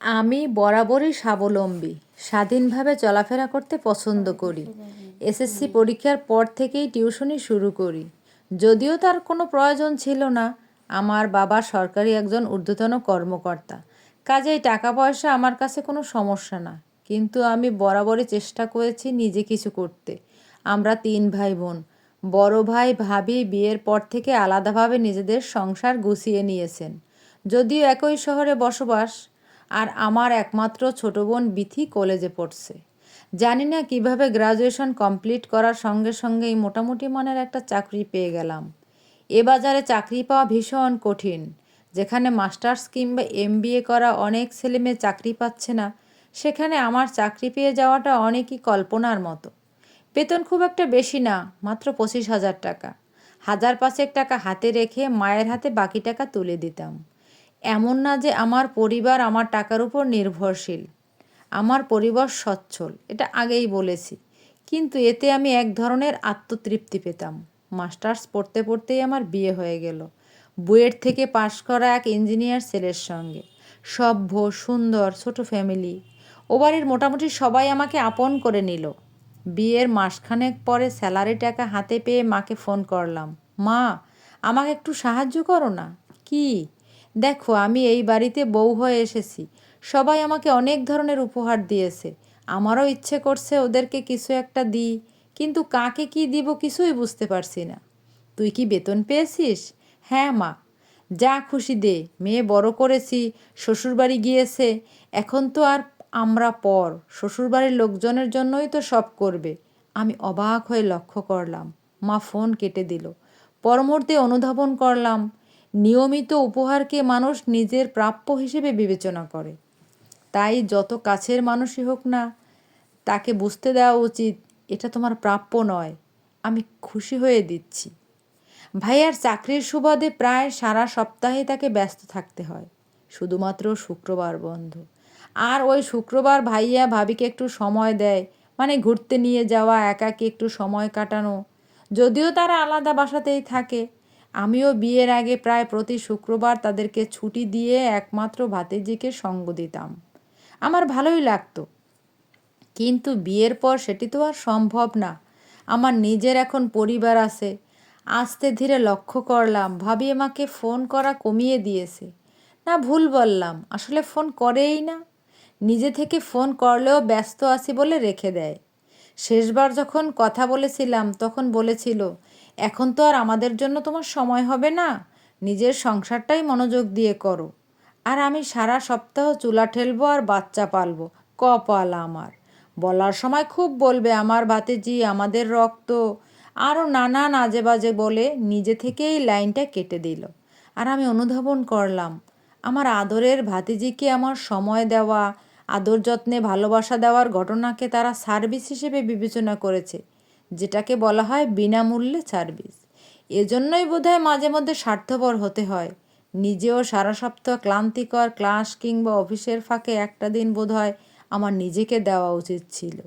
আমি বরাবরই স্বাবলম্বী, স্বাধীনভাবে চলাফেরা করতে পছন্দ করি। এসএসসি পরীক্ষার পর থেকেই টিউশনি শুরু করি। যদিও তার কোনো প্রয়োজন ছিল না, আমার বাবা সরকারি একজন ঊর্ধ্বতন কর্মকর্তা, কাজেই টাকা পয়সা আমার কাছে কোনো সমস্যা না। কিন্তু আমি বরাবরই চেষ্টা করেছি নিজে কিছু করতে। আমরা 3 ভাই বোন। বড় ভাই ভাবি বিয়ের পর থেকে আলাদাভাবে নিজেদের সংসার গুছিয়ে নিয়েছেন, যদিও একই শহরে বসবাস। আর আমার একমাত্র ছোট বোন বিথি কলেজে পড়ছে। জানি না কিভাবে গ্রাজুয়েশন কমপ্লিট করার সঙ্গে সঙ্গেই মোটামুটি মানের একটা চাকরি পেয়ে গেলাম। এ বাজারে চাকরি পাওয়া ভীষণ কঠিন। যেখানে মাস্টার্স কিংবা এমবিএ করা অনেক ছেলেমেয়ে চাকরি পাচ্ছে না, সেখানে আমার চাকরি পেয়ে যাওয়াটা অনেকই কল্পনার মতো। বেতন খুব একটা বেশি না, মাত্র 25,000 টাকা। 1,500 টাকা হাতে রেখে মায়ের হাতে বাকি টাকা তুলে দিতাম। এমন না যে আমার পরিবার আমার টাকার উপর নির্ভরশীল। আমার পরিবার সচ্ছল, এটা আগেই বলেছি। কিন্তু এতে আমি এক ধরনের আত্মতৃপ্তি পেতাম। মাস্টার্স পড়তে পড়তেই আমার বিয়ে হয়ে গেল, বুয়েট থেকে পাশ করা এক ইঞ্জিনিয়ার ছেলের সঙ্গে। সভ্য, সুন্দর, ছোট ফ্যামিলি। ও বাড়ির মোটামুটি সবাই আমাকে আপন করে নিল। বিয়ের মাসখানেক পরে স্যালারি টাকা হাতে পেয়ে মাকে ফোন করলাম, মা, আমাকে একটু সাহায্য করো না। কি? দেখো, আমি এই বাড়িতে বউ হয়ে এসেছি। সবাই আমাকে অনেক ধরনের উপহার দিয়েছে। আমারও ইচ্ছে করছে ওদেরকে কিছু একটা দিই, কিন্তু কাকে কি দিব কিছুই বুঝতে পারছি না। তুই কি বেতন পেয়েছিস? হ্যাঁ মা। যা খুশি দে, মেয়ে বড় করেছি, শ্বশুরবাড়ি গিয়েছে। এখন তো আর আমরা পর, শ্বশুরবাড়ির লোকজনের জন্যই তো সব করবে। আমি অবাক হয়ে লক্ষ্য করলাম, মা ফোন কেটে দিল। পরমুহূর্তে অনুধাবন করলাম, নিয়মিত উপহারকে মানুষ নিজের প্রাপ্য হিসেবে বিবেচনা করে। তাই যত কাছের মানুষই হোক না, তাকে বুঝতে দেওয়া উচিত এটা তোমার প্রাপ্য নয়, আমি খুশি হয়ে দিচ্ছি। ভাইয়ার চাকরির সুবাদে প্রায় সারা সপ্তাহে তাকে ব্যস্ত থাকতে হয়, শুধুমাত্র শুক্রবার বন্ধ। আর ওই শুক্রবার ভাইয়া ভাবিকে একটু সময় দেয়, মানে ঘুরতে নিয়ে যাওয়া, একাকী একটু সময় কাটানো। যদিও তারা আলাদা বাসাতেই থাকে। আমিও বিয়ের আগে প্রায় প্রতি শুক্রবার তাদেরকে ছুটি দিয়ে একমাত্র ভাতিজিকে সঙ্গ দিতাম। আমার ভালোই লাগতো। কিন্তু বিয়ের পর সেটি তো আর সম্ভব না। আমার নিজের এখন পরিবার আছে। আস্তে ধীরে লক্ষ্য করলাম ভাবি আমাকে ফোন করা কমিয়ে দিয়েছে। না, ভুল বললাম, আসলে ফোন করেই না। নিজে থেকে ফোন করলেও ব্যস্ত আছি বলে রেখে দেয়। শেষবার যখন কথা বলেছিলাম তখন বলেছিল, এখন তো আর আমাদের জন্য তোমার সময় হবে না, নিজের সংসারটাই মনোযোগ দিয়ে করো। আর আমি সারা সপ্তাহ চুলা ঠেলবো আর বাচ্চা পালবো। কপাল আমার। বলার সময় খুব বলবে আমার ভাতিজি, আমাদের রক্ত, আরও নানান আজে বাজে বলে নিজে থেকেই লাইনটা কেটে দিল। আর আমি অনুধাবন করলাম, আমার আদরের ভাতিজিকে আমার সময় দেওয়া, আদর যত্নে ভালোবাসা দেওয়ার ঘটনাকে তারা সার্ভিস হিসেবে বিবেচনা করেছে, যেটাকে বলা হয় বিনামূল্যে সার্ভিস। এজন্যই বোধহয় মাঝে মধ্যে স্বার্থপর হতে হয়। নিজেও সারা সপ্তাহ ক্লান্তিকর ক্লাস কিংবা অফিসের ফাঁকে একটা দিন বোধহয় আমার নিজেকে দেওয়া উচিত ছিল।